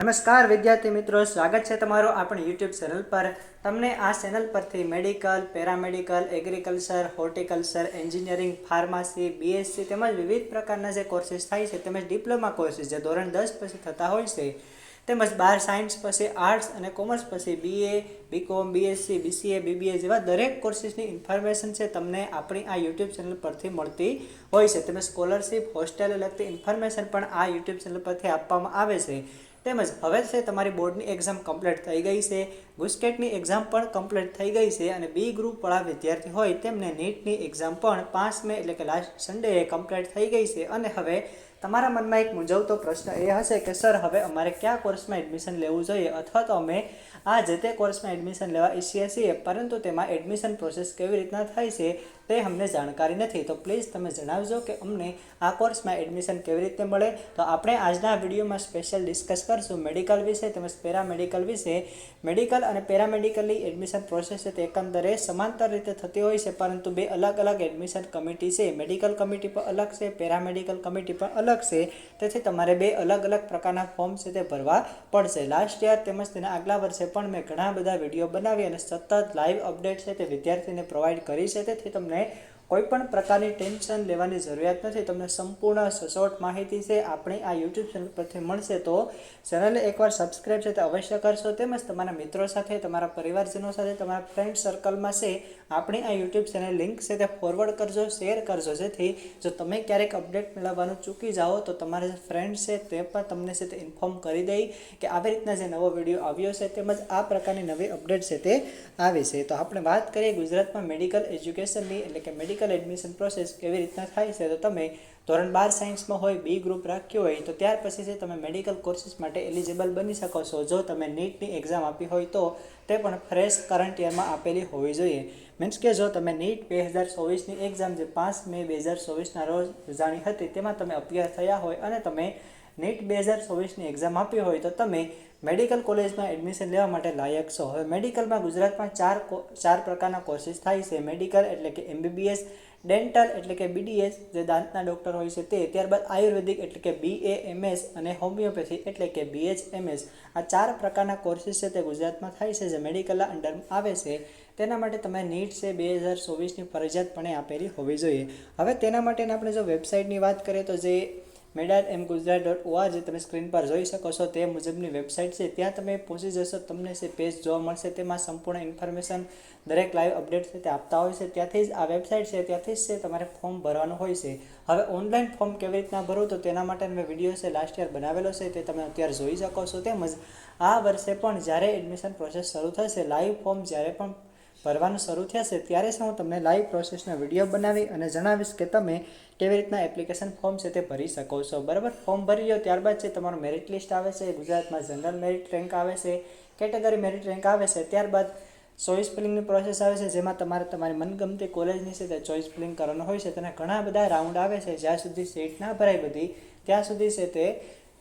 નમસ્કાર વિદ્યાર્થી મિત્રો, સ્વાગત છે તમારું આપણી યુટ્યુબ ચેનલ પર। તમને આ ચેનલ પરથી medical, paramedical, agriculture, horticulture, engineering, pharmacy, BSc તેમજ વિવિધ પ્રકારના જે કોર્સીસ થાય છે તેમજ ડિપ્લોમા કોર્સીસ જે ધોરણ 10 પછી થતા હોય છે તેમજ 12 સાયન્સ પછી આર્ટ્સ અને કોમર્સ પછી BA, BCom, BSc, BCA, BBA જેવા દરેક કોર્સીસની ઇન્ફોર્મેશન છે તમને આપણી આ યુટ્યુબ ચેનલ પરથી મળતી હોય છે। તેમજ સ્કોલરશિપ, હોસ્ટેલ લગતી ઇન્ફોર્મેશન પણ આ યુટ્યુબ ચેનલ પરથી આપવામાં આવે છે। તેમજ હવે છે તમારી બોર્ડની એક્ઝામ કમ્પ્લીટ થઈ ગઈ છે, ગુસ્કેટની એક્ઝામ પણ કમ્પ્લીટ થઈ ગઈ છે અને બી ગ્રુપવાળા વિદ્યાર્થી હોય તેમને નીટની એક્ઝામ પણ 5 મે એટલે કે લાસ્ટ સન્ડેએ કમ્પ્લીટ થઈ ગઈ છે। અને હવે તમારા મનમાં એક મૂંઝવતો પ્રશ્ન એ હશે કે સર હવે અમારે કયા કોર્સમાં એડમિશન લેવું જોઈએ અથવા તો અમે આ જે તે કોર્સમાં એડમિશન લેવા ઈચ્છીએ છીએ પરંતુ તેમાં એડમિશન પ્રોસેસ કેવી રીતના થાય છે તે અમને જાણકારી નથી, તો પ્લીઝ તમે જણાવજો કે અમને આ કોર્સમાં એડમિશન કેવી રીતે મળે। તો આપણે આજના વિડીયોમાં સ્પેશિયલ ડિસ્કસ કરશું મેડિકલ વિશે તેમજ પેરામેડિકલ વિશે। મેડિકલ અને પેરામેડિકલની એડમિશન પ્રોસેસ છે તે એકંદરે સમાંતર રીતે થતી હોય છે પરંતુ બે અલગ અલગ એડમિશન કમિટી છે। મેડિકલ કમિટી પણ અલગ છે, પેરામેડિકલ કમિટી પણ અલગ છે, તેથી તમારે બે અલગ અલગ પ્રકારના ફોર્મ છે તે ભરવા પડશે। લાસ્ટ યર તેમજ તેના આગલા વર્ષે પણ મેં ઘણા બધા વિડીયો બનાવી અને સતત લાઈવ અપડેટ છે તે વિદ્યાર્થીને પ્રોવાઈડ કરી છે, તેથી તમને કોઈ પણ પ્રકારની ટેન્શન લેવાની જરૂરિયાત નથી। તમને સંપૂર્ણ સચોટ માહિતી છે આપણી આ યુટ્યુબ ચેનલ પરથી મળશે, તો ચેનલને એકવાર સબસ્ક્રાઈબ છે તે અવશ્ય કરશો તેમજ તમારા મિત્રો સાથે, તમારા પરિવારજનો સાથે, તમારા ફ્રેન્ડ સર્કલમાં છે આપણી આ યુટ્યુબ ચેનલ લિંક છે તે ફોરવર્ડ કરજો, શેર કરજો, જેથી જો તમે ક્યારેક અપડેટ મેળવવાનું ચૂકી જાઓ તો તમારા જે ફ્રેન્ડ છે તે પણ તમને છે તે ઇન્ફોર્મ કરી દે કે આવી રીતના જે નવો વિડીયો આવ્યો છે તેમજ આ પ્રકારની નવી અપડેટ છે તે આવે છે। તો આપણે વાત કરીએ ગુજરાતમાં મેડિકલ એજ્યુકેશનની એટલે કે મેડિકલ એડમિશન પ્રોસેસ કેવી રીતના થાય છે, તો તમે ધોરણ 12 સાયન્સમાં હોય, બી ગ્રુપ રાખ્યું હોય તો ત્યાર પછી છે તમે મેડિકલ કોર્સીસ માટે એલિજિબલ બની શકો છો જો તમે નીટની એક્ઝામ આપી હોય તો તે પણ ફ્રેશ કરંટ યરમાં આપેલી હોવી જોઈએ। મીન્સ કે જો તમે નીટ 2024ની એક્ઝામ જે 5 મે 2024ના રોજ યોજાણી હતી તેમાં તમે અપિયર થયા હોય અને તમે નીટ 2024ની એક્ઝામ આપી હોય તો તમે મેડિકલ કોલેજમાં એડમિશન લેવા માટે લાયક છો। હવે મેડિકલમાં ગુજરાતમાં ચાર પ્રકારના કોર્સીસ થાય છે। મેડિકલ એટલે કે એમબીબીએસ, ડેન્ટલ એટલે કે બીડીએસ જે દાંતના ડૉક્ટર હોય છે તે, ત્યારબાદ આયુર્વેદિક એટલે કે બીએએમએસ અને હોમિયોપેથી એટલે કે બીએચએમએસ। આ ચાર પ્રકારના કોર્સીસ છે તે ગુજરાતમાં થાય છે જે મેડિકલના અંડરમાં આવે છે। તેના માટે તમે નીટ છે 2024ની ફરજિયાતપણે આપેલી હોવી જોઈએ। હવે તેના માટેના આપણે જો વેબસાઇટની વાત કરીએ તો જે medadmgujarat.org તમે સ્ક્રીન પર જોઈ શકો છો તે મુજબની વેબસાઇટ છે, ત્યાં તમે પહોંચી જશો, તમને છે પેજ જોવા મળશે, તેમાં સંપૂર્ણ ઇન્ફોર્મેશન દરેક લાઈવ અપડેટ છે તે આપતા હોય છે। ત્યાંથી જ આ વેબસાઇટ છે ત્યાંથી જ છે તમારે ફોર્મ ભરવાનું હોય છે। હવે ઓનલાઈન ફોર્મ કેવી રીતના ભરવું તો તેના માટે મેં વિડીયો છે લાસ્ટ યર બનાવેલો છે તે તમે અત્યારે જોઈ શકો છો, તેમજ આ વર્ષે પણ જ્યારે એડમિશન પ્રોસેસ શરૂ થશે, લાઈવ ફોર્મ જ્યારે પણ ભરવાનું શરૂ થશે ત્યારે હું તમને લાઈવ પ્રોસેસનો વિડીયો બનાવી અને જણાવીશ કે તમે કેવી રીતના એપ્લિકેશન ફોર્મ છે તે ભરી શકો છો, બરાબર। ફોર્મ ભરી લો ત્યારબાદ છે તમારું મેરિટ લિસ્ટ આવે છે, ગુજરાતમાં જનરલ મેરિટ રેન્ક આવે છે, કેટેગરી મેરિટ રેન્ક આવે છે, ત્યારબાદ ચોઇસ ફિલિંગની પ્રોસેસ આવે છે જેમાં તમારે તમારી મનગમતી કોલેજની છે તે ચોઇસ ફિલિંગ કરવાનું હોય છે। તેના ઘણા બધા રાઉન્ડ આવે છે, જ્યાં સુધી સીટ ના ભરાય બધી ત્યાં સુધી છે તે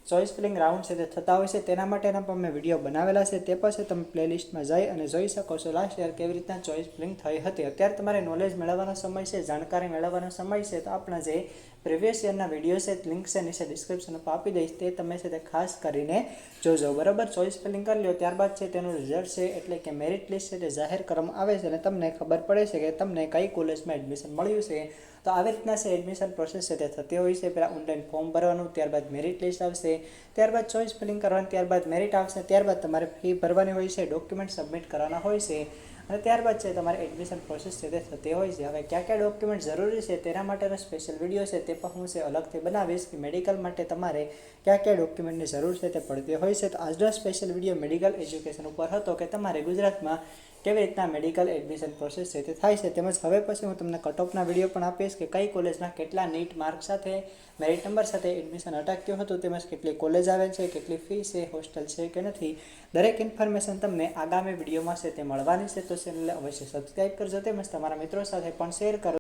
ચોઇસ ફિલિંગ રાઉન્ડ છે તે થતા હોય છે। તેના માટેના પણ મેં વિડીયો બનાવેલા છે, તે પછી તમે પ્લેલિસ્ટમાં જઈ અને જોઈ શકો છો લાસ્ટ યર કેવી રીતના ચોઇસ ફિલિંગ થઈ હતી। અત્યારે તમારે નોલેજ મેળવવાનો સમય છે, જાણકારી મેળવવાનો સમય છે, તો આપણા જે પ્રીવિયસ યરના વિડીયો છે લિંક છે નીચે ડિસ્ક્રિપ્શનમાં આપી દઈશ, તે તમે છે તે ખાસ કરીને જોજો, બરાબર। ચોઇસ ફિલિંગ કરી લો ત્યારબાદ છે તેનું રિઝલ્ટ છે એટલે કે મેરિટ લિસ્ટ છે તે જાહેર કરવામાં આવે છે અને તમને ખબર પડે છે કે તમને કઈ કોલેજમાં એડમિશન મળ્યું છે। તો આવી રીતના છે એડમિશન પ્રોસેસ છે તે થતી હોય છે। પહેલાં ઓનલાઈન ફોર્મ ભરવાનું, ત્યારબાદ મેરિટ લિસ્ટ આવશે, ત્યારબાદ ચોઇસ ફિલિંગ કરવાનું, ત્યારબાદ મેરિટ આવશે, ત્યારબાદ તમારે ફી ભરવાની હોય છે, ડોક્યુમેન્ટ સબમિટ કરવાના હોય છે અને ત્યારબાદ છે તમારે એડમિશન પ્રોસેસ છે તે થતી હોય છે। હવે કયા કયા ડોક્યુમેન્ટ જરૂરી છે તેના માટેનો સ્પેશિયલ વિડીયો છે તે પણ હું છે અલગથી બનાવીશ કે મેડિકલ માટે તમારે કયા કયા ડોક્યુમેન્ટની જરૂર છે તે પડતી હોય છે। તો આજનો સ્પેશિયલ વિડીયો મેડિકલ એજ્યુકેશન ઉપર હતો કે તમારે ગુજરાતમાં કેવી રીતના મેડિકલ એડમિશન પ્રોસેસ છે તે થાય છે, તેમજ હવે પછી હું તમને કટ ઓફના વિડીયો પણ આપીશ કે કઈ કોલેજમાં કેટલા નીટ માર્ક સાથે, મેરિટ નંબર સાથે એડમિશન અટક્યું હતું, તેમજ કેટલી કોલેજ આવે છે, કેટલી ફી છે, હોસ્ટેલ છે કે નથી, દરેક ઇન્ફોર્મેશન તમને આગામી વિડીયોમાં છે તે મળવાની છે। તો ચેનલને અવશ્ય સબસ્ક્રાઈબ કરજો તેમજ તમારા મિત્રો સાથે પણ શેર કરો।